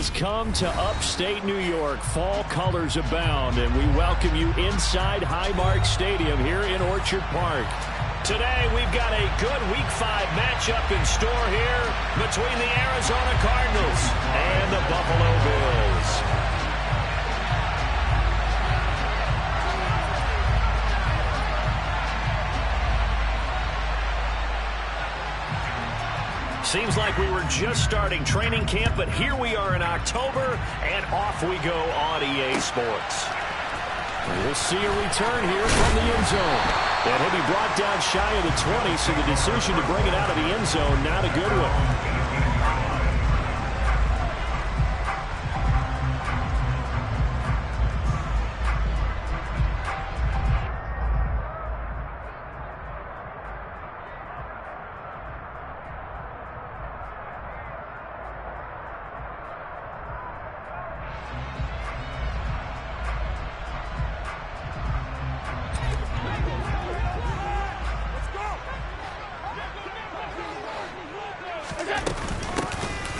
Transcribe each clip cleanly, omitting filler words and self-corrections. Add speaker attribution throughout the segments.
Speaker 1: has come to upstate New York. Fall colors abound, and we welcome you inside Highmark Stadium here in Orchard Park. Today, we've got a good Week 5 matchup in store here between the Arizona Cardinals and the Buffalo Bills. Seems like we were just starting training camp, but here we are in October, and off we go on EA Sports. We'll see a return here from the end zone. And he'll be brought down shy of the 20, so the decision to bring it out of the end zone, not a good one.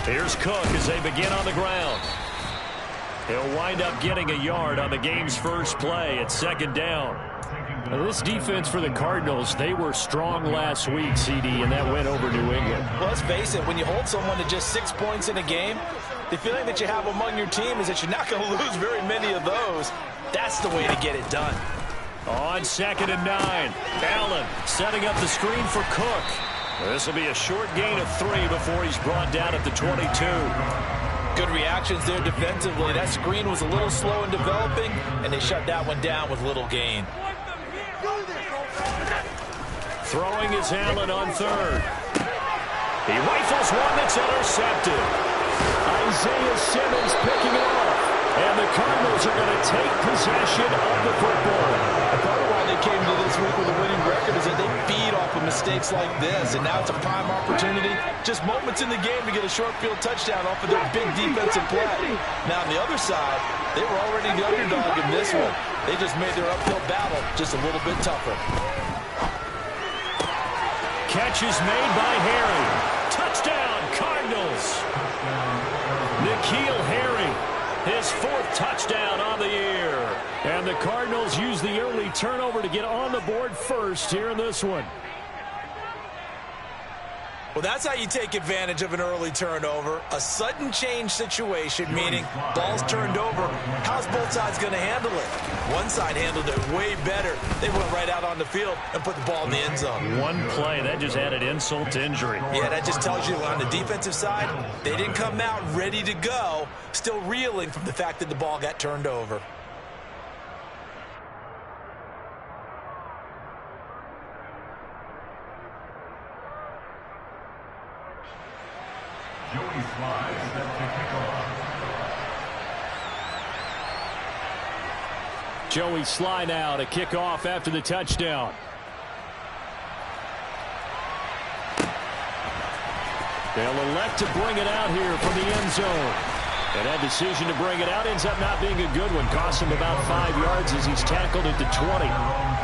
Speaker 1: Here's Cook as they begin on the ground. He'll wind up getting a yard on the game's first play at second down. Now, this defense for the Cardinals, they were strong last week, CD, and that went over New England.
Speaker 2: Well, let's face it, when you hold someone to just 6 points in a game, the feeling that you have among your team is that you're not going to lose very many of those. That's the way to get it done.
Speaker 1: On 2nd and 9, Allen setting up the screen for Cook. This will be a short gain of 3 before he's brought down at the 22.
Speaker 2: Good reactions there defensively. That screen was a little slow in developing, and they shut that one down with little gain.
Speaker 1: Throwing is Allen on 3rd. He rifles one that's intercepted. Isaiah Simmons picking it off. And the Cardinals are going to take possession of the football.
Speaker 2: Part of why they came to this week with a winning record is that they feed off of mistakes like this, and now it's a prime opportunity, just moments in the game to get a short field touchdown off of their big defensive play. Now on the other side, they were already the underdog in this one. They just made their uphill battle just a little bit tougher.
Speaker 1: Catch is made by Harry. Touchdown, Cardinals. N'Keal Harry, his 4th touchdown on the year. And the Cardinals use the early turnover to get on the board first here in this one.
Speaker 2: Well, that's how you take advantage of an early turnover. A sudden change situation, meaning ball's turned over. How's both sides going to handle it? One side handled it way better. They went right out on the field and put the ball in the end zone.
Speaker 1: One play, that just added insult to injury.
Speaker 2: Yeah, that just tells you on the defensive side, they didn't come out ready to go, still reeling from the fact that the ball got turned over.
Speaker 1: Joey Sly now to kick off after the touchdown. They'll elect to bring it out here from the end zone. And that decision to bring it out ends up not being a good one. Cost him about 5 yards as he's tackled at the 20.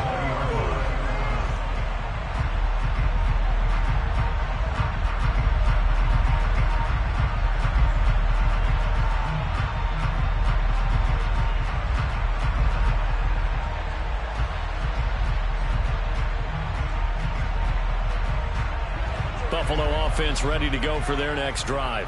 Speaker 1: Buffalo offense ready to go for their next drive.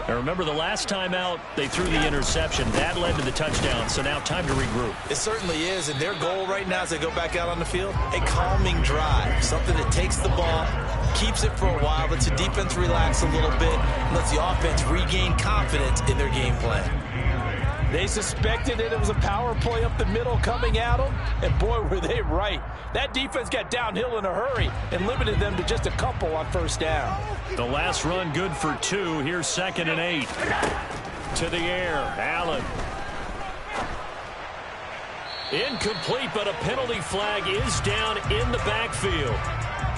Speaker 1: Now remember, the last time out, they threw the interception. That led to the touchdown, so now time to regroup.
Speaker 2: It certainly is, and their goal right now as they go back out on the field, a calming drive. Something that takes the ball, keeps it for a while, lets the defense relax a little bit, and lets the offense regain confidence in their game plan. They suspected that it was a power play up the middle coming at them, and boy, were they right. That defense got downhill in a hurry and limited them to just a couple on first down.
Speaker 1: The last run good for 2. Here's 2nd and 8. To the air, Allen. Incomplete, but a penalty flag is down in the backfield.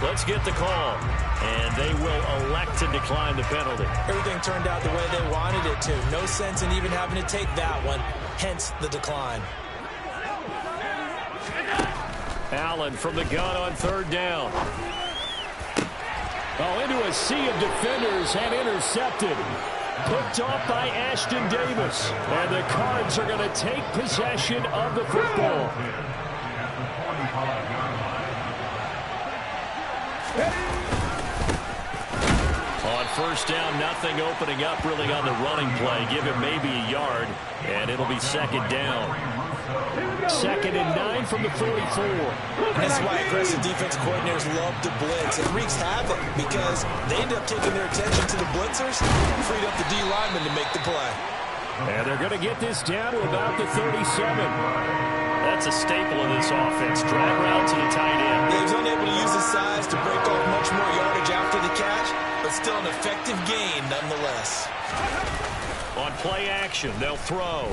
Speaker 1: Let's get the call. And they will elect to decline the penalty.
Speaker 2: Everything turned out the way they wanted it to. No sense in even having to take that one, hence the decline.
Speaker 1: Allen from the gun on 3rd down. Oh, into a sea of defenders and intercepted. Picked off by Ashton Davis. And the Cards are going to take possession of the football. On first down, nothing opening up really on the running play. Give him maybe a yard, and it'll be second down. 2nd and 9 from the 44.
Speaker 2: And that's why aggressive defense coordinators love to blitz. It wreaks havoc because they end up taking their attention to the blitzers, freed up the D lineman to make the play.
Speaker 1: And they're going to get this down to about the 37. That's a staple of this offense. Drag route to the tight end.
Speaker 2: He's unable to use his size to break off much more yardage after the catch, but still an effective gain nonetheless.
Speaker 1: On play action, they'll throw.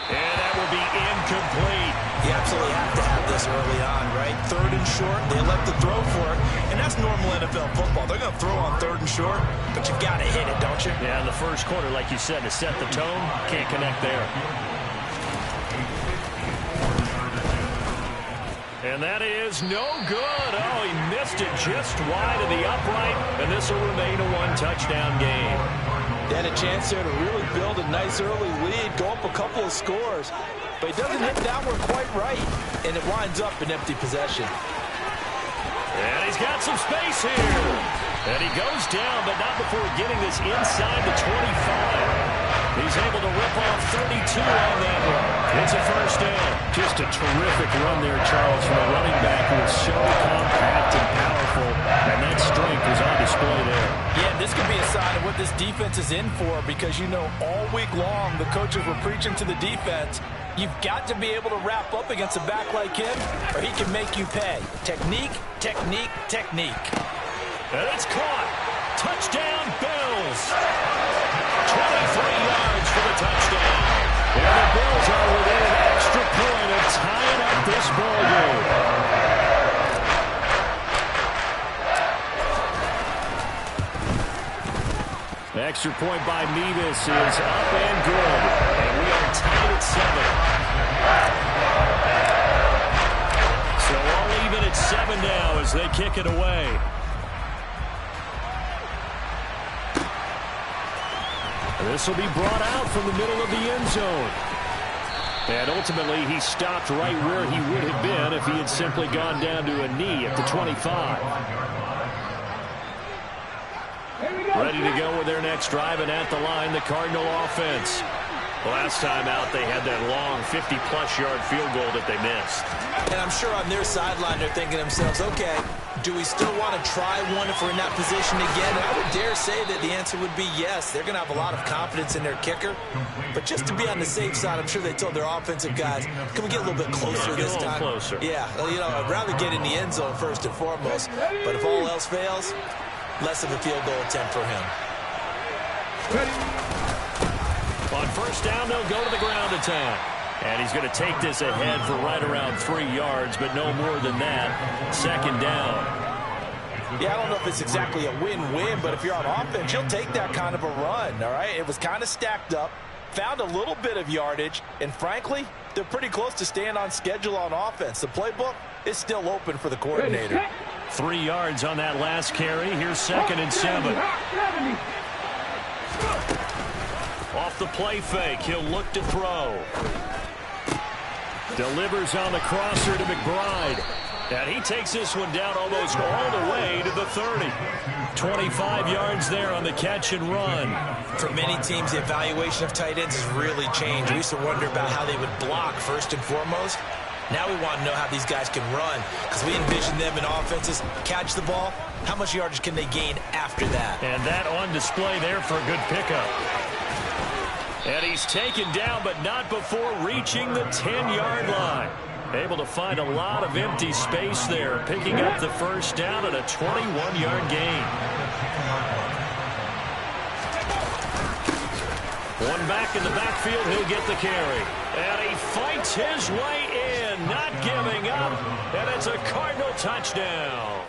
Speaker 1: And that will be incomplete.
Speaker 2: You absolutely have to have this early on, right? 3rd and short, they elect to throw for it, and that's normal NFL football. They're going to throw on 3rd and short, but you've got to hit it, don't you?
Speaker 1: Yeah, in the first quarter, like you said, to set the tone, can't connect there. And that is no good. Oh, he missed it just wide of the upright, and this will remain a one-touchdown game.
Speaker 2: They had a chance there to really build a nice early lead, go up a couple of scores, but he doesn't hit that one quite right, and it winds up an empty possession.
Speaker 1: And he's got some space here. And he goes down, but not before getting this inside the 25. He's able to rip off 32 on that one. It's a first down. Just a terrific run there, Charles, from a running back who is so compact and powerful, and that strength was on display there.
Speaker 2: Yeah, this could be a sign of what this defense is in for because, you know, all week long the coaches were preaching to the defense, you've got to be able to wrap up against a back like him or he can make you pay. Technique, technique, technique.
Speaker 1: And it's caught. Touchdown, Bills. 23 yards for the touchdown. And the Bills are within an extra point of tying up this ball game. Extra point by Mevis is up and good. And we are tied at 7. So all even at 7 now as they kick it away. This will be brought out from the middle of the end zone. And ultimately, he stopped right where he would have been if he had simply gone down to a knee at the 25. Ready to go with their next drive, and at the line, the Cardinal offense. Last time out, they had that long 50-plus yard field goal that they missed.
Speaker 2: And I'm sure on their sideline, they're thinking to themselves, okay, do we still want to try one if we're in that position again? And I would dare say that the answer would be yes. They're going to have a lot of confidence in their kicker. But just to be on the safe side, I'm sure they told their offensive guys, can we get a little bit closer this time?
Speaker 1: Closer.
Speaker 2: Yeah, you know, I'd rather get in the end zone first and foremost. But if all else fails, less of a field goal attempt for him.
Speaker 1: On first down, they'll go to the ground attack. And he's going to take this ahead for right around 3 yards, but no more than that. 2nd down.
Speaker 2: Yeah, I don't know if it's exactly a win-win, but if you're on offense, you'll take that kind of a run, all right? It was kind of stacked up, found a little bit of yardage, and frankly, they're pretty close to staying on schedule on offense. The playbook is still open for the coordinator.
Speaker 1: 3 yards on that last carry. Here's 2nd and 7. Off the play fake, he'll look to throw. Delivers on the crosser to McBride. And he takes this one down almost all the way to the 30. 25 yards there on the catch and run.
Speaker 2: For many teams, the evaluation of tight ends has really changed. We used to wonder about how they would block first and foremost. Now we want to know how these guys can run because we envision them in offenses catch the ball. How much yardage can they gain after that?
Speaker 1: And that on display there for a good pickup. And he's taken down, but not before reaching the 10-yard line. Able to find a lot of empty space there, picking up the first down at a 21-yard gain. One back in the backfield, he'll get the carry. And he fights his way in, not giving up. And it's a Cardinal touchdown.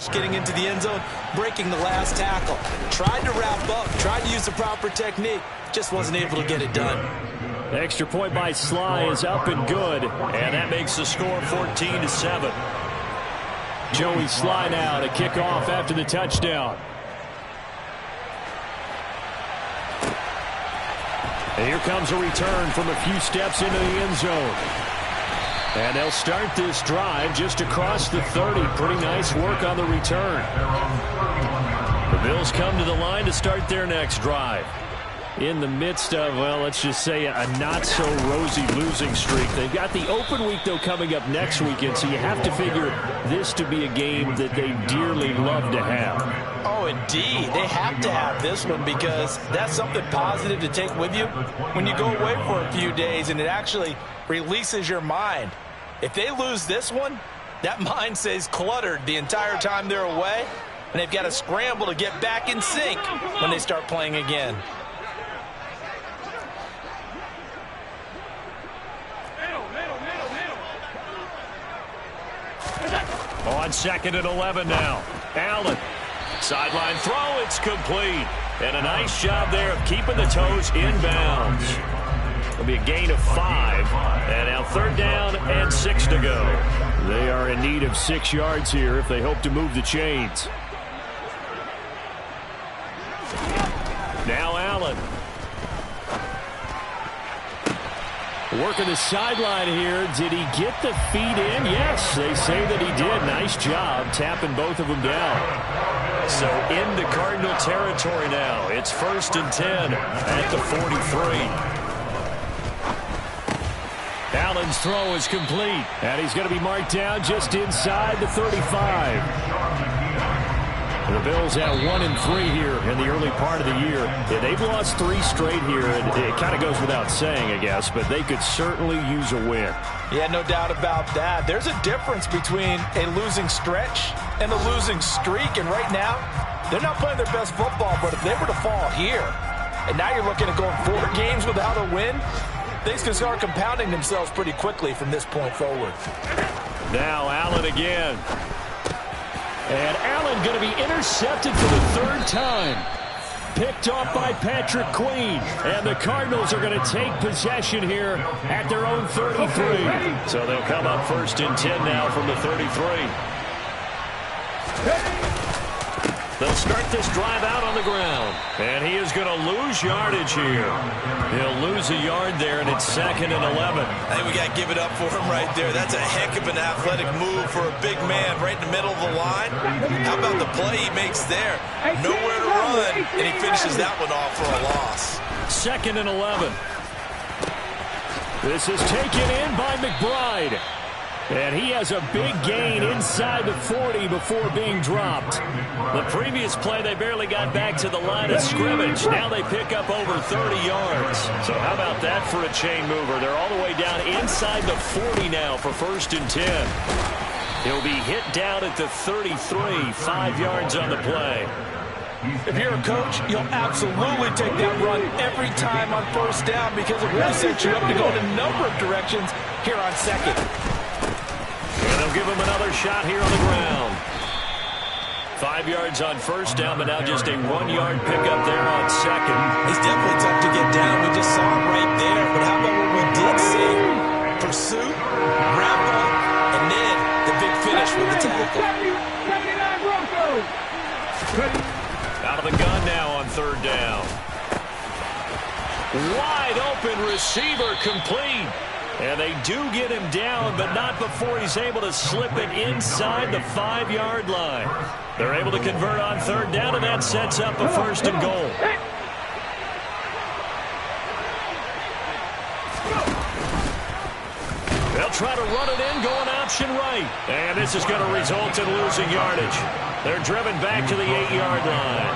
Speaker 2: Getting into the end zone, breaking the last tackle. Tried to wrap up, tried to use the proper technique, just wasn't able to get it done.
Speaker 1: Extra point by Sly is up and good, and that makes the score 14-7. Joey Sly now to kick off after the touchdown. And here comes a return from a few steps into the end zone. And they'll start this drive just across the 30. Pretty nice work on the return. The Bills come to the line to start their next drive. In the midst of, well, let's just say a not-so-rosy losing streak. They've got the open week, though, coming up next weekend, so you have to figure this to be a game that they dearly love to have.
Speaker 2: Oh, indeed. They have to have this one because that's something positive to take with you when you go away for a few days, and it actually releases your mind. If they lose this one, that mind stays cluttered the entire time they're away, and they've got to scramble to get back in sync when they start playing again.
Speaker 1: On 2nd and 11 now. Allen. Sideline throw. It's complete. And a nice job there of keeping the toes in bounds. It'll be a gain of 5. And now 3rd down and 6 to go. They are in need of 6 yards here if they hope to move the chains. Now Allen. Working the sideline here. Did he get the feet in? Yes, they say that he did. Nice job tapping both of them down. So into Cardinal territory now. It's 1st and 10 at the 43. Allen's throw is complete. And he's going to be marked down just inside the 35. The Bills have 1-3 here in the early part of the year. Yeah, they've lost 3 straight here, and it kind of goes without saying, I guess, but they could certainly use a win.
Speaker 2: Yeah, no doubt about that. There's a difference between a losing stretch and a losing streak, and right now, they're not playing their best football, but if they were to fall here, and now you're looking at going 4 games without a win, things can start compounding themselves pretty quickly from this point forward.
Speaker 1: Now Allen again. And Allen going to be intercepted for the 3rd time. Picked off by Patrick Queen. And the Cardinals are going to take possession here at their own 33. So they'll come up 1st and 10 now from the 33. They'll start this drive out on the ground. And he is going to lose yardage here. He'll lose a yard there, and it's 2nd and 11.
Speaker 2: I think we got to give it up for him right there. That's a heck of an athletic move for a big man right in the middle of the line. How about the play he makes there? Nowhere to run, and he finishes that one off for a loss.
Speaker 1: 2nd and 11. This is taken in by McBride. And he has a big gain inside the 40 before being dropped. The previous play, they barely got back to the line of scrimmage. Now they pick up over 30 yards. So how about that for a chain mover? They're all the way down inside the 40 now for 1st and 10. He'll be hit down at the 33, 5 yards on the play.
Speaker 2: If you're a coach, you'll absolutely take that run every time on 1st down because it really sets you up to go in a number of directions here on 2nd.
Speaker 1: And they'll give him another shot here on the ground. 5 yards on 1st down, but now just a 1-yard pickup there on 2nd.
Speaker 2: He's definitely tough to get down. We just saw him right there. But how about what we did see? Pursuit, wrap up, and then the big finish with the tackle.
Speaker 1: Out of the gun now on 3rd down. Wide open receiver complete. And they do get him down, but not before he's able to slip it inside the 5-yard line. They're able to convert on 3rd down, and that sets up a 1st and goal. They'll try to run it in, going option right. And this is going to result in losing yardage. They're driven back to the 8-yard line.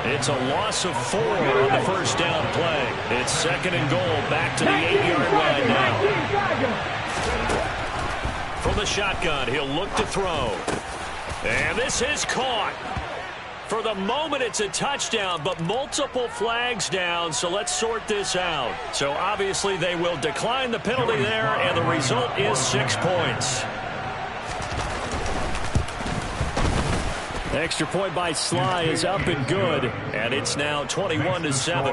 Speaker 1: It's a loss of 4 on the 1st down play. It's 2nd and goal back to the 8-yard line now. From the shotgun, he'll look to throw. And this is caught. For the moment, it's a touchdown, but multiple flags down, so let's sort this out. So obviously they will decline the penalty there, and the result is 6 points. Extra point by Sly is up and good, and it's now 21-7.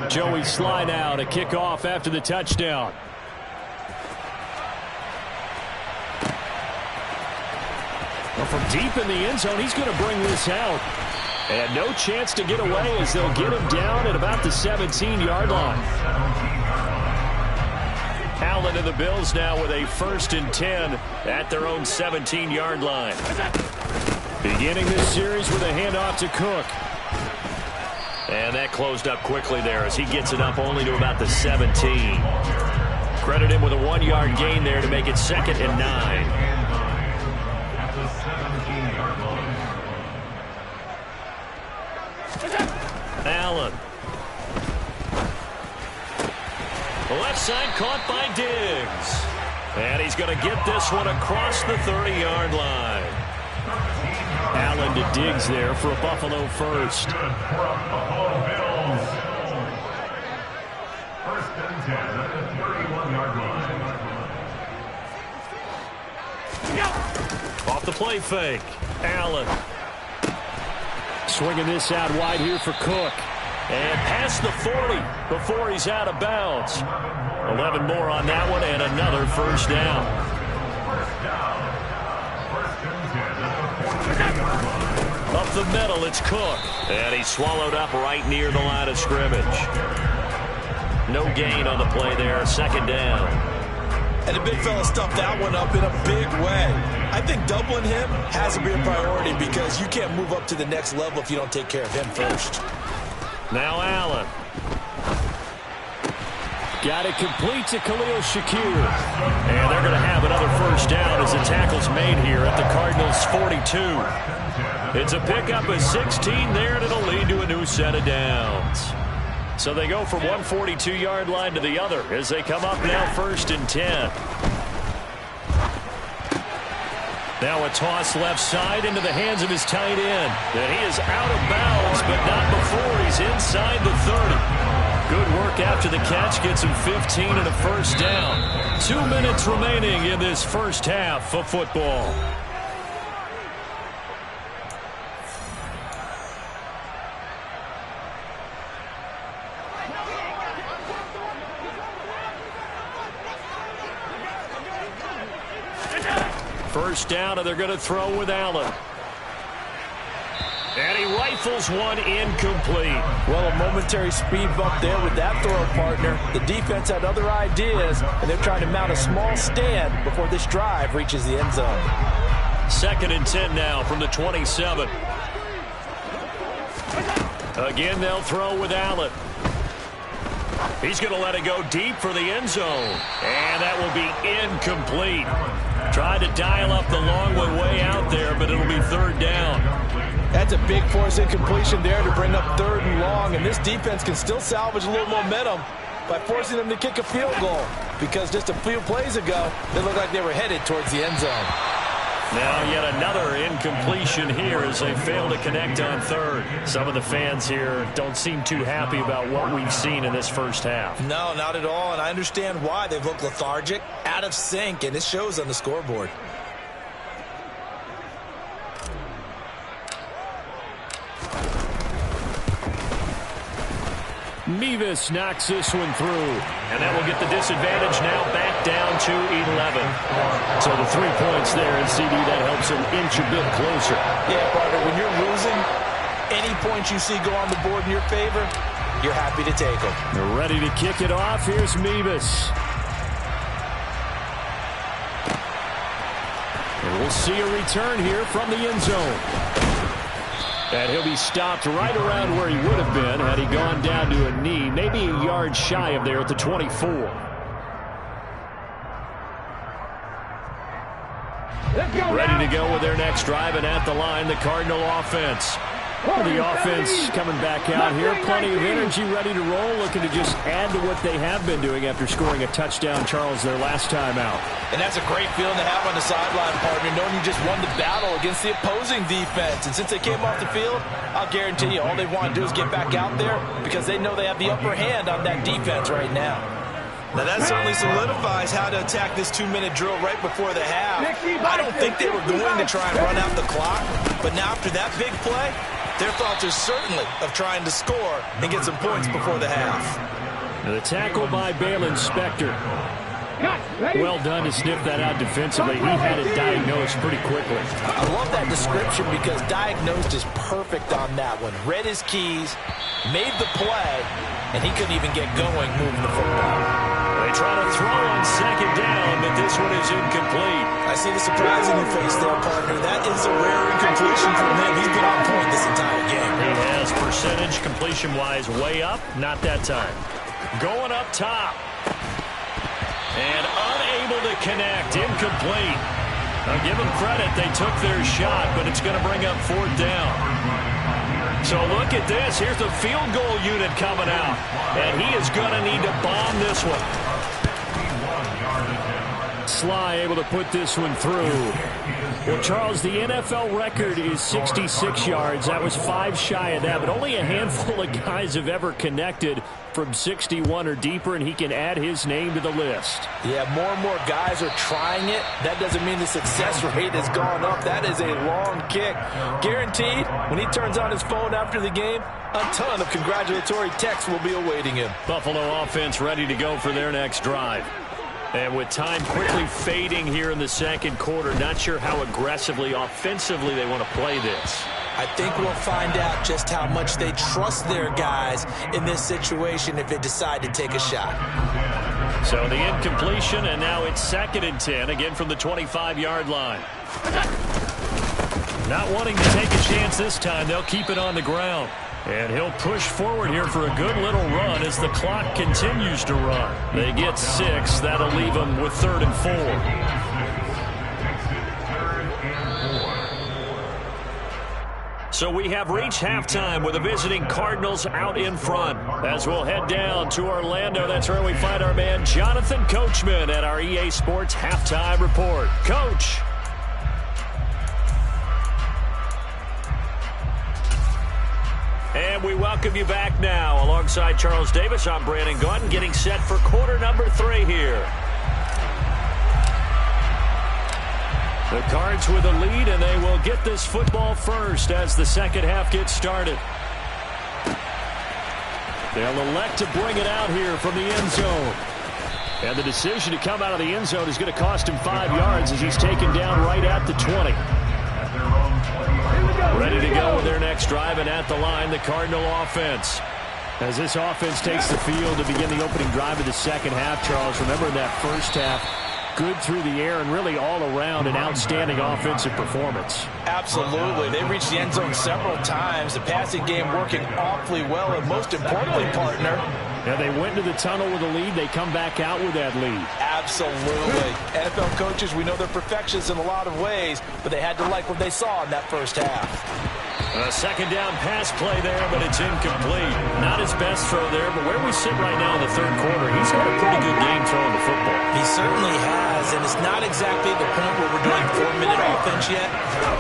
Speaker 1: Joey Sly now to kick off after the touchdown. Well, from deep in the end zone, he's going to bring this out. And no chance to get away as they'll get him down at about the 17-yard line. Allen and the Bills now with a 1st and 10 at their own 17-yard line. Beginning this series with a handoff to Cook. And that closed up quickly there as he gets it up only to about the 17. Credit him with a 1-yard gain there to make it 2nd and 9. Allen. Left side caught by Diggs. And he's going to get this one across the 30-yard line. Allen to Diggs there for a Buffalo first.
Speaker 3: 1st and 10 at the 31-yard line.
Speaker 1: Off the play fake. Allen. Swinging this out wide here for Cook. And past the 40 before he's out of bounds. 11 more on that one and another first down. Up the middle, it's Cook. And he's swallowed up right near the line of scrimmage. No gain on the play there, 2nd down.
Speaker 2: And the big fella stuffed that one up in a big way. I think doubling him has to be a priority because you can't move up to the next level if you don't take care of him first.
Speaker 1: Now Allen. Got it complete to Khalil Shakir. And they're going to have another first down as the tackle's made here at the Cardinals' 42. It's a pickup of 16 there, and it'll lead to a new set of downs. So they go from one 42-yard line to the other as they come up now 1st and 10. Now a toss left side into the hands of his tight end. And he is out of bounds, but not before he's inside the 30. Good work after the catch. Gets him 15 and a first down. 2 minutes remaining in this first half of football. First down, and they're going to throw with Allen. And he rifles one incomplete.
Speaker 2: Well, a momentary speed bump there with that throw partner. The defense had other ideas, and they're trying to mount a small stand before this drive reaches the end zone.
Speaker 1: 2nd and 10 now from the 27. Again, they'll throw with Allen. He's going to let it go deep for the end zone. And that will be incomplete. Tried to dial up the long one way out there, but it'll be 3rd down.
Speaker 2: That's a big force incompletion there to bring up 3rd and long, and this defense can still salvage a little momentum by forcing them to kick a field goal because just a few plays ago, they looked like they were headed towards the end zone.
Speaker 1: Now yet another incompletion here as they fail to connect on 3rd. Some of the fans here don't seem too happy about what we've seen in this first half.
Speaker 2: No, not at all, and I understand why. They've looked lethargic, out of sync, and it shows on the scoreboard.
Speaker 1: Mevis knocks this one through. And that will get the disadvantage now back down to 11. So the 3 points there, and CD, that helps them inch a bit closer.
Speaker 2: Yeah, partner, when you're losing, any points you see go on the board in your favor, you're happy to take them.
Speaker 1: They're ready to kick it off. Here's Mevis. And we'll see a return here from the end zone. And he'll be stopped right around where he would have been had he gone down to a knee, maybe a yard shy of there at the 24. Ready to go with their next drive, and at the line, the Cardinal offense. The offense coming back out here, plenty of energy, ready to roll, looking to just add to what they have been doing after scoring a touchdown, Charles, their last time out.
Speaker 2: And that's a great feeling to have on the sideline, partner, knowing you just won the battle against the opposing defense. And since they came off the field, I'll guarantee you all they want to do is get back out there because they know they have the upper hand on that defense right now. Now that certainly solidifies how to attack this 2-minute drill right before the half. I don't think they were going to try and run out the clock, but now after that big play, their thoughts are certainly of trying to score and get some points before the half.
Speaker 1: The tackle by Balin Spector. Well done to sniff that out defensively. He had it diagnosed pretty quickly.
Speaker 2: I love that description because diagnosed is perfect on that one. Read his keys, made the play, and he couldn't even get going moving the football.
Speaker 1: They try to throw on second down, but this one is incomplete.
Speaker 2: I see the surprise in your face there, partner. That is a rare incompletion from him. He's been on point this entire game.
Speaker 1: He has percentage completion-wise way up. Not that time. Going up top. And unable to connect. Incomplete. Now give them credit. They took their shot, but it's going to bring up fourth down. So look at this. Here's the field goal unit coming out. And he is going to need to bomb this one. Sly able to put this one through. Well, Charles, the NFL record is 66 yards. That was 5 shy of that, but only a handful of guys have ever connected from 61 or deeper, and he can add his name to the list.
Speaker 2: Yeah, more and more guys are trying it. That doesn't mean the success rate has gone up. That is a long kick. Guaranteed, when he turns on his phone after the game, a ton of congratulatory texts will be awaiting him.
Speaker 1: Buffalo offense ready to go for their next drive. And with time quickly fading here in the second quarter, not sure how aggressively, offensively they want to play this.
Speaker 2: I think we'll find out just how much they trust their guys in this situation if they decide to take a shot.
Speaker 1: So the incompletion, and now it's 2nd and 10, again from the 25-yard line. Not wanting to take a chance this time, they'll keep it on the ground. And he'll push forward here for a good little run as the clock continues to run. They get 6. That'll leave them with 3rd and 4. So we have reached halftime with the visiting Cardinals out in front. As we'll head down to Orlando, that's where we find our man Jonathan Coachman at our EA Sports Halftime Report. Coach. And we welcome you back now. Alongside Charles Davis, I'm Brandon Gaudin, getting set for quarter number 3 here. The Cards with a lead, and they will get this football first as the second half gets started. They'll elect to bring it out here from the end zone. And the decision to come out of the end zone is going to cost him 5 yards as he's taken down right at the 20. Ready to go with their next drive, and at the line, the Cardinal offense. As this offense takes the field to begin the opening drive of the second half, Charles, remember in that first half, good through the air and really all around an outstanding offensive performance.
Speaker 2: Absolutely. They reached the end zone several times. The passing game working awfully well, and most importantly, partner,
Speaker 1: yeah, they went to the tunnel with a lead. They come back out with that lead.
Speaker 2: Absolutely. NFL coaches, we know they're perfectionists in a lot of ways, but they had to like what they saw in that first half.
Speaker 1: A second down pass play there, but it's incomplete. Not his best throw there, but where we sit right now in the third quarter, he's got a pretty good game throwing the football.
Speaker 2: He certainly has, and it's not exactly the point where we're doing 4-minute offense yet,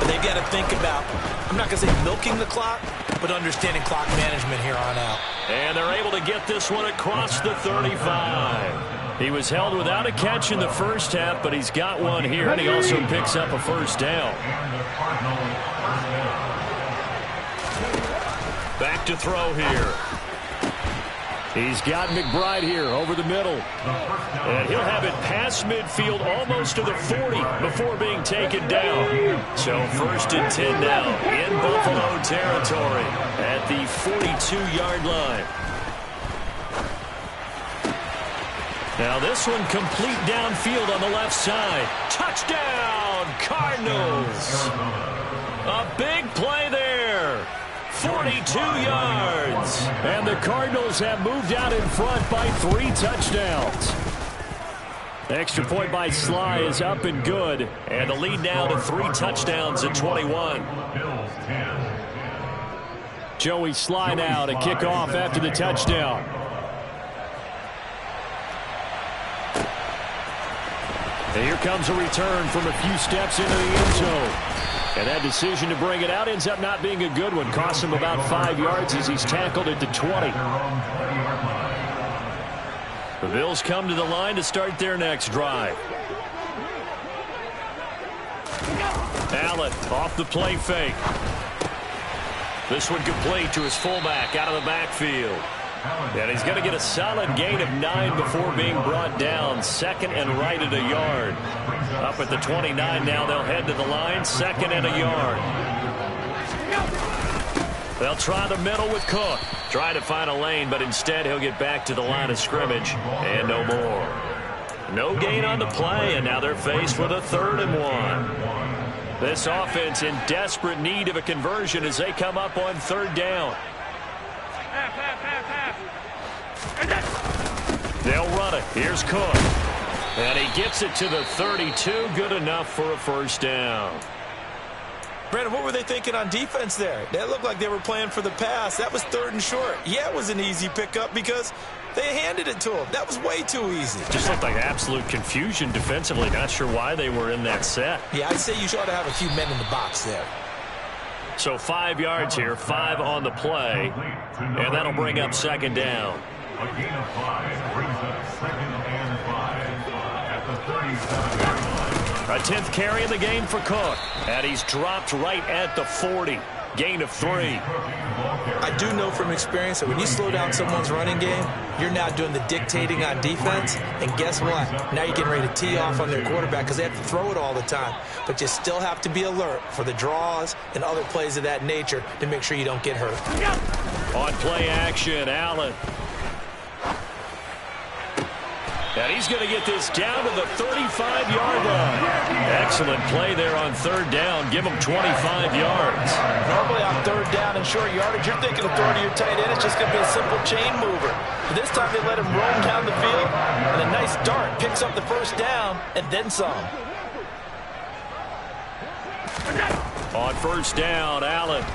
Speaker 2: but they've got to think about, I'm not going to say milking the clock, but understanding clock management here on out.
Speaker 1: And they're able to get this one across the 35. He was held without a catch in the first half, but he's got one here, and he also picks up a first down. Back to throw here. He's got McBride here over the middle. And he'll have it past midfield almost to the 40 before being taken down. So 1st and 10 now in Buffalo territory at the 42-yard line. Now this one complete downfield on the left side. Touchdown, Cardinals. A big play there. 42 yards. And the Cardinals have moved out in front by 3 touchdowns. Extra point by Sly is up and good. And the lead now to 3 touchdowns at 21. Joey Sly now to kick off after the touchdown. And here comes a return from a few steps into the end zone. And that decision to bring it out ends up not being a good one. Costs him about 5 yards as he's tackled at the 20. The Bills come to the line to start their next drive. Allen off the play fake. This one complete to his fullback out of the backfield. And he's going to get a solid gain of 9 before being brought down. Second and right at a yard. Up at the 29 now. They'll head to the line. Second and a yard. They'll try the middle with Cook. Try to find a lane, but instead he'll get back to the line of scrimmage. And no more. No gain on the play, and now they're faced with a 3rd and 1. This offense in desperate need of a conversion as they come up on 3rd down. They'll run it. Here's Cook. And he gets it to the 32. Good enough for a 1st down.
Speaker 2: Brandon, what were they thinking on defense there? That looked like they were playing for the pass. That was 3rd and short. Yeah, it was an easy pickup because they handed it to him. That was way too easy.
Speaker 1: Just looked like absolute confusion defensively. Not sure why they were in that set.
Speaker 2: Yeah, I'd say you ought to have a few men in the box there.
Speaker 1: So 5 yards here, 5 on the play, and that'll bring up 2nd down.
Speaker 3: A gain of 5 brings up 2nd and 5 at the 37-yard line.
Speaker 1: A 10th carry in the game for Cook, and he's dropped right at the 40. Gain of 3.
Speaker 2: I do know from experience that when you slow down someone's running game, you're now doing the dictating on defense, and guess what? Now you're getting ready to tee off on their quarterback because they have to throw it all the time. But you still have to be alert for the draws and other plays of that nature to make sure you don't get hurt.
Speaker 1: On play action, Allen. And he's going to get this down to the 35-yard line. Excellent play there on 3rd down. Give him 25 yards.
Speaker 2: Normally on 3rd down and short yardage, you're thinking of throwing to your tight end. It's just going to be a simple chain mover. But this time they let him roam down the field, and a nice dart picks up the 1st down and then some.
Speaker 1: On 1st down, Allen.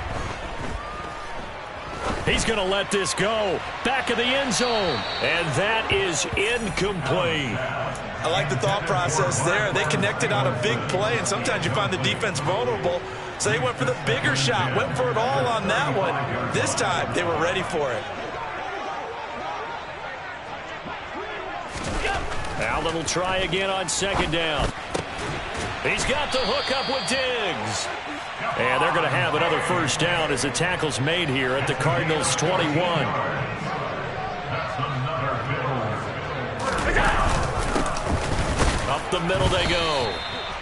Speaker 1: He's going to let this go. Back of the end zone. And that is incomplete.
Speaker 2: I like the thought process there. They connected on a big play, and sometimes you find the defense vulnerable. So they went for the bigger shot, went for it all on that one. This time, they were ready for it.
Speaker 1: Allen will try again on 2nd down. He's got the hook up with Diggs. And they're going to have another 1st down as the tackle's made here at the Cardinals' 21. Up the middle they go.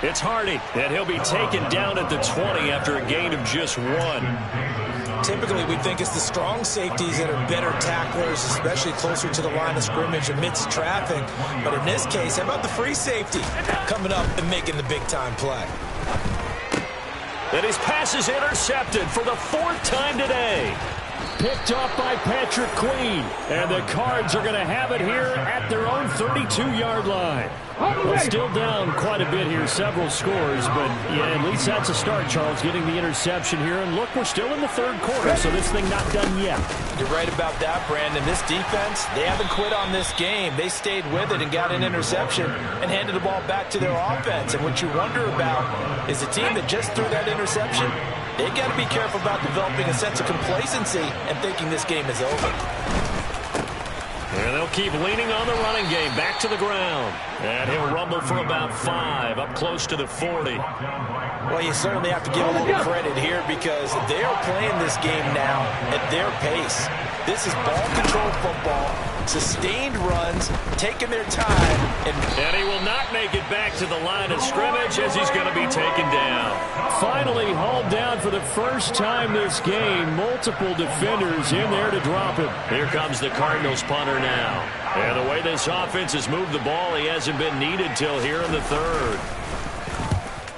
Speaker 1: It's Hardy, and he'll be taken down at the 20 after a gain of just 1.
Speaker 2: Typically, we think it's the strong safeties that are better tacklers, especially closer to the line of scrimmage amidst traffic. But in this case, how about the free safety coming up and making the big-time play?
Speaker 1: And his pass is intercepted for the 4th time today. Picked off by Patrick Queen. And the Cards are going to have it here at their own 32-yard line. Well, still down quite a bit here, several scores, but yeah, at least that's a start, Charles, getting the interception here. And look, we're still in the 3rd quarter, so this thing not done yet.
Speaker 2: You're right about that, Brandon. This defense, they haven't quit on this game. They stayed with it and got an interception and handed the ball back to their offense. And what you wonder about is the team that just threw that interception, they got to be careful about developing a sense of complacency and thinking this game is over.
Speaker 1: And they'll keep leaning on the running game. Back to the ground. And he'll rumble for about 5, up close to the 40.
Speaker 2: Well, you certainly have to give a little credit here because they are playing this game now at their pace. This is ball control football, sustained runs, taking their time.
Speaker 1: And he will not make it back to the line of scrimmage as he's going to be taken down. Finally hauled down for the 1st time this game. Multiple defenders in there to drop him. Here comes the Cardinals punter now. And the way this offense has moved the ball, he hasn't been needed till here in the 3rd.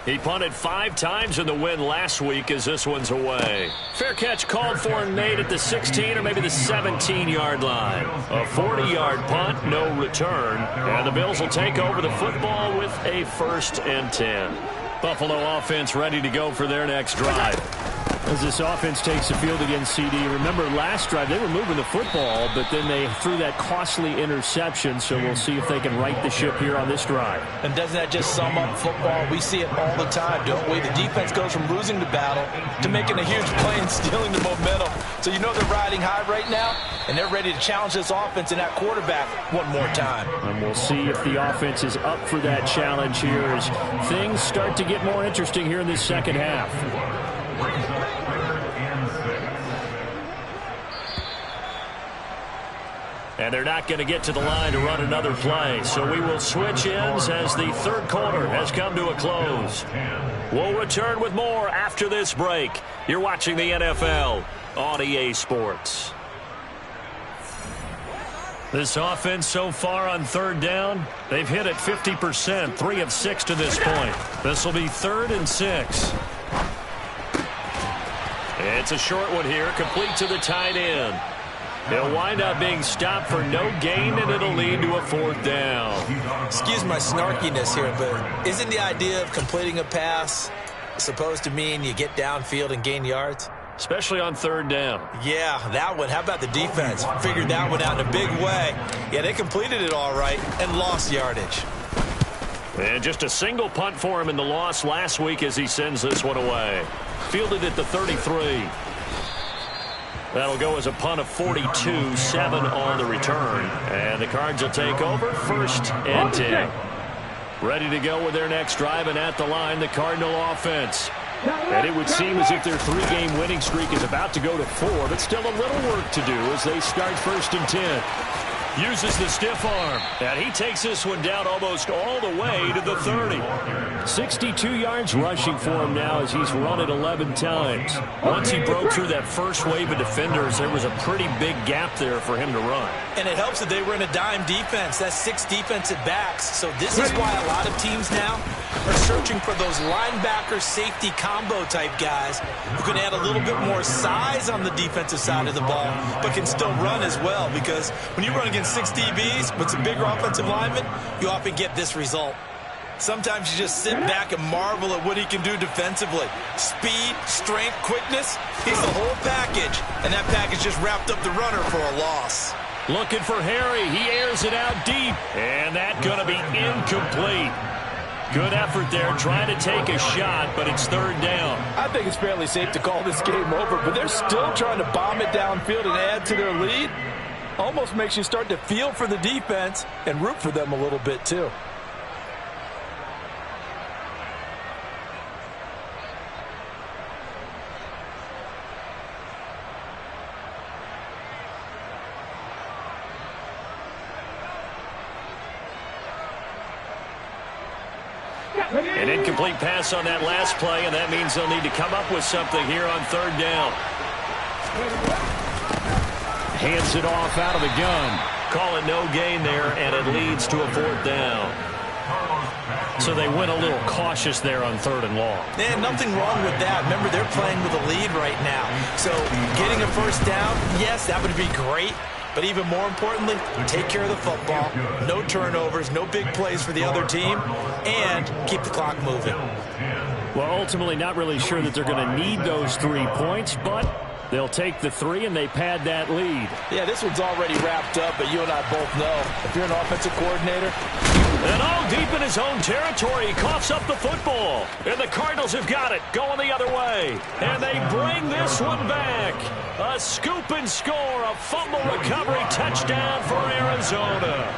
Speaker 1: He punted 5 times in the win last week as this one's away. Fair catch called for and made at the 16 or maybe the 17-yard line. A 40-yard punt, no return. And the Bills will take over the football with a 1st and 10. Buffalo offense ready to go for their next drive. As this offense takes the field against CD, remember last drive they were moving the football, but then they threw that costly interception, so we'll see if they can right the ship here on this drive.
Speaker 2: And doesn't that just sum up football? We see it all the time, don't we? The defense goes from losing the battle to making a huge play and stealing the momentum. So you know they're riding high right now, and they're ready to challenge this offense and that quarterback one more time. And
Speaker 1: we'll see if the offense is up for that challenge here as things start to get more interesting here in this second half. And they're not going to get to the line to run another play. So we will switch ends as the third quarter has come to a close. We'll return with more after this break. You're watching the NFL on EA Sports. This offense so far on third down, they've hit it 50%, 3 of 6 to this point. This will be 3rd and 6. It's a short one here, complete to the tight end. He'll wind up being stopped for no gain, and it'll lead to a 4th down.
Speaker 2: Excuse my snarkiness here, but isn't the idea of completing a pass supposed to mean you get downfield and gain yards?
Speaker 1: Especially on 3rd down.
Speaker 2: Yeah, that one. How about the defense? Figured that one out in a big way. Yeah, they completed it all right and lost yardage.
Speaker 1: And just a single punt for him in the loss last week as he sends this one away. Fielded at the 33. That'll go as a punt of 42, 7 on the return. And the Cards will take over 1st and 10. Ready to go with their next drive, and at the line, the Cardinal offense. And it would seem as if their 3-game winning streak is about to go to 4, but still a little work to do as they start 1st and 10. Uses the stiff arm, and he takes this one down almost all the way to the 30. 62 yards rushing for him now as he's run it 11 times. Once he broke through that first wave of defenders, there was a pretty big gap there for him to run.
Speaker 2: And it helps that they were in a dime defense. That's 6 defensive backs. So this is why a lot of teams now are searching for those linebacker safety combo type guys who can add a little bit more size on the defensive side of the ball, but can still run as well, because when you run against 6 DBs with some bigger offensive linemen, you often get this result. Sometimes you just sit back and marvel at what he can do defensively. Speed, strength, quickness, he's the whole package, and that package just wrapped up the runner for a loss.
Speaker 1: Looking for Harry. He airs it out deep, and that's going to be incomplete. Good effort there, trying to take a shot, but it's 3rd down.
Speaker 4: I think it's fairly safe to call this game over, but they're still trying to bomb it downfield and add to their lead. Almost makes you start to feel for the defense and root for them a little bit, too.
Speaker 1: An incomplete pass on that last play, and that means they'll need to come up with something here on 3rd down. Hands it off out of the gun. Call it no gain there, and it leads to a 4th down. So they went a little cautious there on 3rd and long.
Speaker 2: Man, nothing wrong with that. Remember, they're playing with a lead right now. So getting a 1st down, yes, that would be great. But even more importantly, take care of the football. No turnovers, no big plays for the other team, and keep the clock moving.
Speaker 1: Well, ultimately not really sure that they're going to need those 3 points, but they'll take the 3 and they pad that lead.
Speaker 4: Yeah, this one's already wrapped up, but you and I both know if you're an offensive coordinator.
Speaker 1: And all deep in his own territory, he coughs up the football. And the Cardinals have got it, going the other way. And they bring this one back. A scoop and score, a fumble recovery touchdown for Arizona.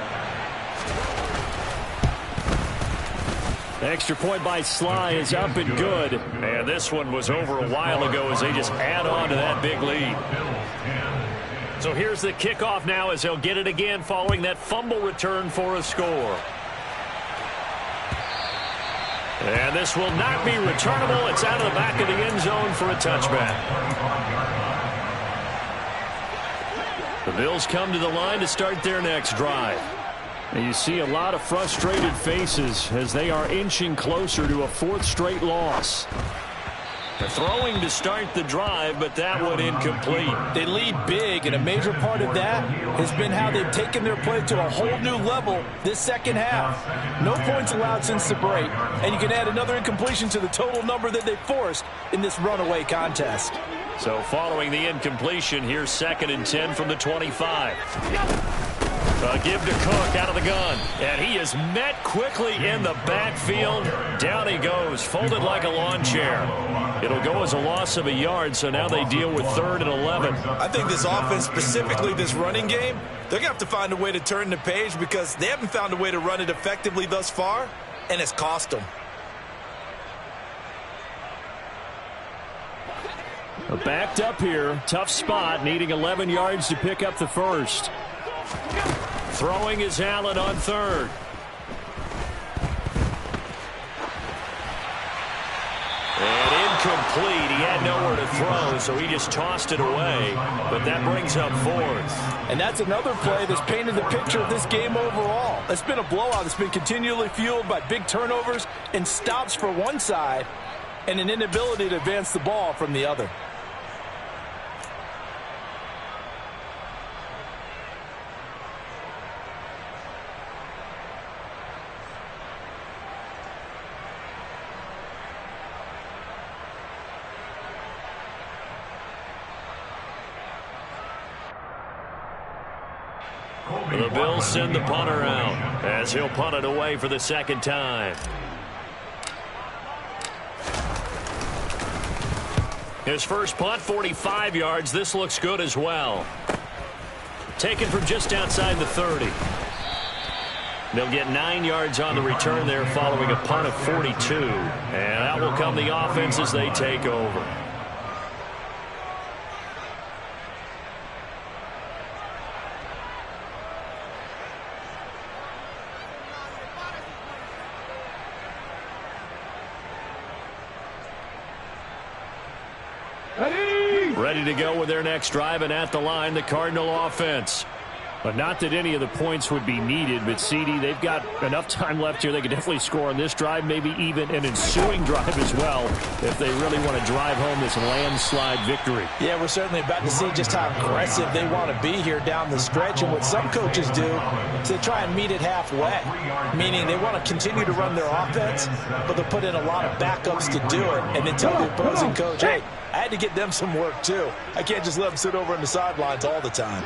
Speaker 1: Extra point by Sly is up and good. And this one was over a while ago as they just add on to that big lead. So here's the kickoff now as they'll get it again following that fumble return for a score. And this will not be returnable. It's out of the back of the end zone for a touchback. The Bills come to the line to start their next drive. And you see a lot of frustrated faces as they are inching closer to a 4th straight loss. Throwing to start the drive, but that one incomplete.
Speaker 4: They lead big, and a major part of that has been how they've taken their play to a whole new level this second half. No points allowed since the break, and you can add another incompletion to the total number that they forced in this runaway contest.
Speaker 1: So following the incompletion, here's 2nd and 10 from the 25. Give to Cook out of the gun. And he is met quickly in the backfield. Down he goes, folded like a lawn chair. It'll go as a loss of a yard, so now they deal with 3rd and 11.
Speaker 2: I think this offense, specifically this running game, they're going to have to find a way to turn the page because they haven't found a way to run it effectively thus far, and it's cost them.
Speaker 1: Backed up here, tough spot, needing 11 yards to pick up the first. Throwing is Allen on 3rd. And incomplete. He had nowhere to throw, so he just tossed it away. But that brings up 4th.
Speaker 4: And that's another play that's painted the picture of this game overall. It's been a blowout that's been continually fueled by big turnovers and stops for one side and an inability to advance the ball from the other.
Speaker 1: The Bills send the punter out as he'll punt it away for the 2nd time. His first punt, 45 yards. This looks good as well. Taken from just outside the 30. They'll get 9 yards on the return there following a punt of 42. And out will come the offense as they take over. Ready to go with their next drive, and at the line, the Cardinal offense. But not that any of the points would be needed, but CD, they've got enough time left here. They could definitely score on this drive, maybe even an ensuing drive as well, if they really want to drive home this landslide victory.
Speaker 4: Yeah, we're certainly about to see just how aggressive they want to be here down the stretch. And what some coaches do is they try and meet it halfway, meaning they want to continue to run their offense, but they'll put in a lot of backups to do it, and then tell the opposing coach, hey, I had to get them some work too. I can't just let them sit over on the sidelines all the time.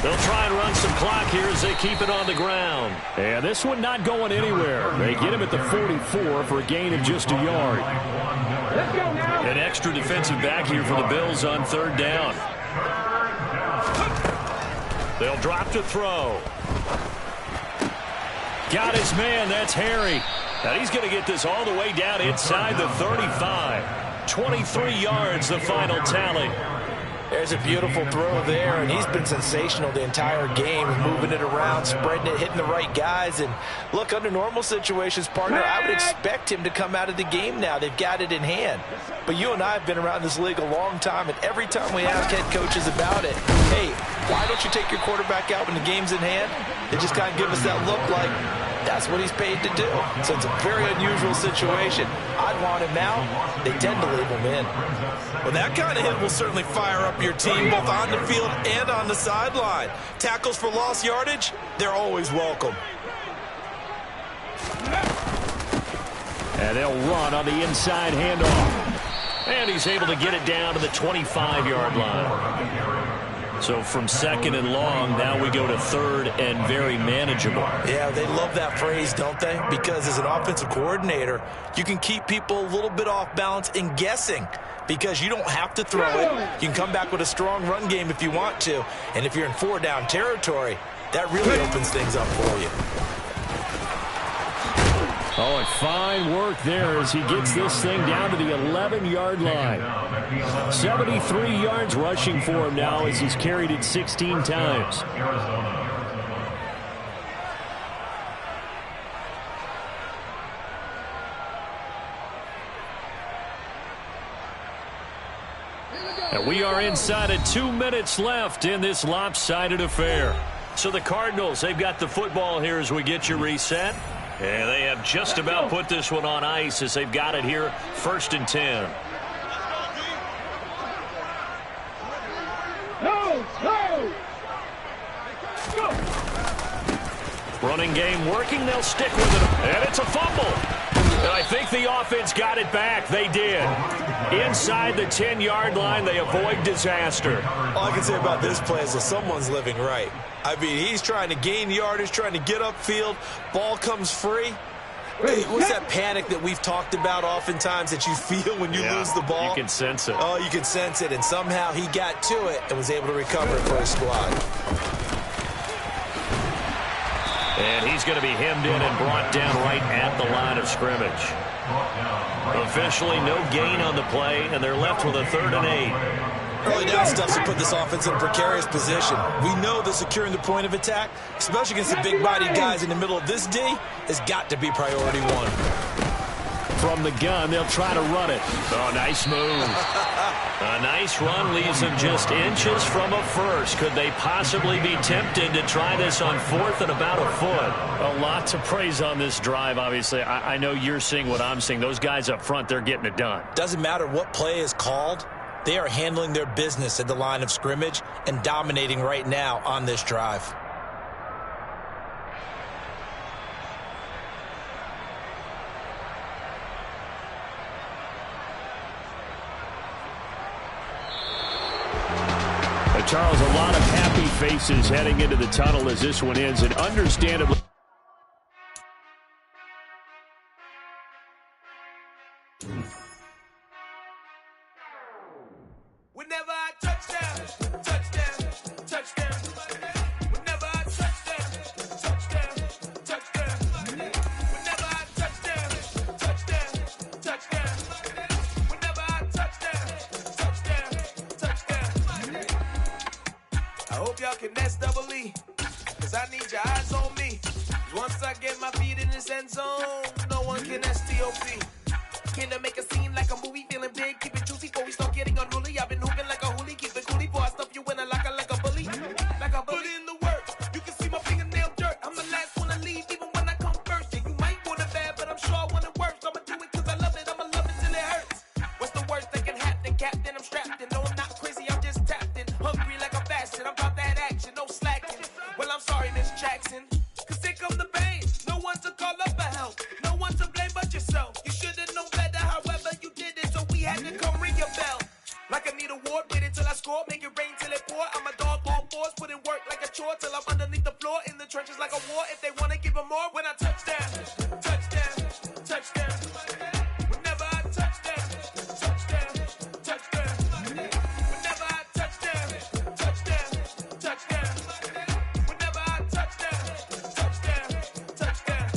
Speaker 1: They'll try and run some clock here as they keep it on the ground. And this one not going anywhere. They get him at the 44 for a gain of just a yard. An extra defensive back here for the Bills on 3rd down. They'll drop to throw. Got his man. That's Harry. Now he's going to get this all the way down inside the 35. 23 yards, the final tally.
Speaker 4: There's a beautiful throw there, and he's been sensational the entire game, moving it around, spreading it, hitting the right guys. And look, under normal situations, partner, I would expect him to come out of the game now. They've got it in hand. But you and I have been around this league a long time, and every time we ask head coaches about it, hey, why don't you take your quarterback out when the game's in hand? They just kind of give us that look like that's what he's paid to do. So it's a very unusual situation. I'd want him out. They tend to leave him in.
Speaker 2: Well, that kind of hit will certainly fire up your team both on the field and on the sideline. Tackles for lost yardage, they're always welcome.
Speaker 1: And they'll run on the inside handoff. And he's able to get it down to the 25-yard line. So from 2nd and long, now we go to 3rd and very manageable.
Speaker 2: Yeah, they love that phrase, don't they? Because as an offensive coordinator, you can keep people a little bit off balance and guessing because you don't have to throw it. You can come back with a strong run game if you want to. And if you're in 4-down territory, that really opens things up for you.
Speaker 1: Oh, and fine work there as he gets this thing down to the 11-yard line. 73 yards rushing for him now as he's carried it 16 times. And we are inside of 2 minutes left in this lopsided affair. So the Cardinals, they've got the football here as we get you reset. And they have just about put this one on ice as they've got it here, 1st and 10. Running game working, they'll stick with it. And it's a fumble. And I think the offense got it back. They did. Inside the 10-yard line, they avoid disaster.
Speaker 2: All I can say about this play is that someone's living right. I mean, he's trying to gain yardage, trying to get upfield. Ball comes free. What's that panic that we've talked about oftentimes that you feel when you lose the ball?
Speaker 1: You can sense it.
Speaker 2: Oh, you can sense it. And somehow he got to it and was able to recover it for his squad.
Speaker 1: And he's going to be hemmed in and brought down right at the line of scrimmage. Officially no gain on the play, and they're left with a 3rd and 8.
Speaker 2: Early down stuff to put this offense in a precarious position. We know that securing the point of attack, especially against the big-bodied guys in the middle of this D, has got to be priority 1.
Speaker 1: From the gun, they'll try to run it. Oh, nice move. A nice run leaves them just inches from a first. Could they possibly be tempted to try this on 4th and about a foot? A lot to praise on this drive, obviously. I know you're seeing what I'm seeing. Those guys up front, they're getting it done.
Speaker 2: Doesn't matter what play is called. They are handling their business at the line of scrimmage and dominating right now on this drive.
Speaker 1: Charles, a lot of happy faces heading into the tunnel as this one ends, and understandably.
Speaker 5: Whenever I touchdown, touchdown, touchdown. Whenever I touchdown, touchdown, touchdown. Whenever I touchdown, touchdown, touchdown. Whenever I touchdown, touchdown. I hope y'all can nest double E, cause I need your eyes on me. Once I get my feet in this end zone, no one can STOP. Came to make a scene like a movie, feeling big, keep it juicy before we start getting unruly. I've been hooping like a hoolie, keep it coolie before I stuff you in a locker like a bully. Like a bully. Put in the work, you can see my fingernail dirt. I'm the last one to leave, even when I come first. Yeah, you might want it bad, but I'm sure I want it worse. I'ma do it cause I love it, I'ma love it till it hurts. What's the worst that can happen, Captain? I'm strapped in, no I'm not crazy, I'm just tapped in. Hungry like a bastard, I'm about that action, no slacking. Well, I'm sorry, Miss Jackson, cause here come the pain. No one to call up for help, no one to blame but yourself. You should've known better, however you did it, so we had to come ring your bell. Like I need a ward, wait until I score, make it rain till it pour. I'm a dog on fours, put in work like a chore till I'm underneath the floor, in the trenches like a war. If they wanna give them more, when I touchdown, touchdown, touchdown. Whenever I touchdown, touchdown, touchdown. Whenever I touchdown, touchdown, touchdown. Whenever I touchdown, touchdown, touchdown.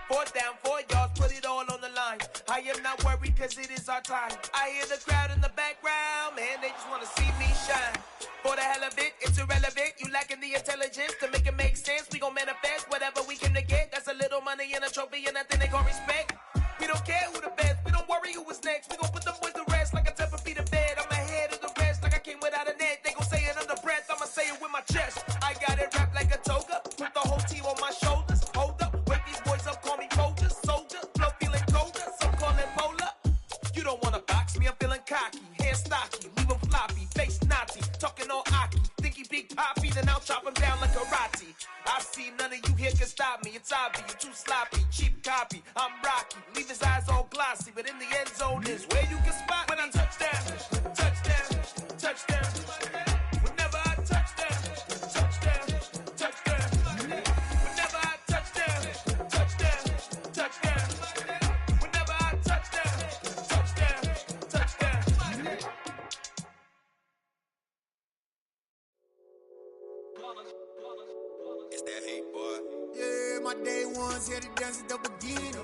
Speaker 5: 4th down, 4 yards, put it all on the line. I am not worried cause it is our time. I hear the crowd in the background, man, they just wanna see me shine. For the hell of it, it's irrelevant. You lacking the intelligence to make it make sense. We gon' manifest whatever we came to get. That's a little money and a trophy and nothing they gon' respect. We don't care who the best, we don't worry who is next. We gon' put them boys to rest like a 10-feet in bed. I'm ahead of the rest like I came without a net. They gon' say it under breath, I'ma say it with my chest. I got it wrapped like a toga, put the whole team on my shoulders. Hold up, wake these boys up, call me soldier, soldier. Flow feeling colder, some call it polar. You don't wanna box me, I'm feeling cocky. Hair stocky, leave him floppy, face naughty. Talking all aki, think he big poppy, then I'll chop him down like karate. I see none of you here can stop me. It's obvious, you too sloppy, cheap copy. I'm rocky, leave his eyes all glossy, but in the end zone is where you can spot when I touchdown, touchdown, touchdown. Whenever I touchdown, touchdown, touchdown. Whenever I touchdown, touchdown, touchdown. Whenever I touchdown, touchdown, touchdown.
Speaker 6: It's that hate, boy. Yeah, my day ones here to dance at the beginning.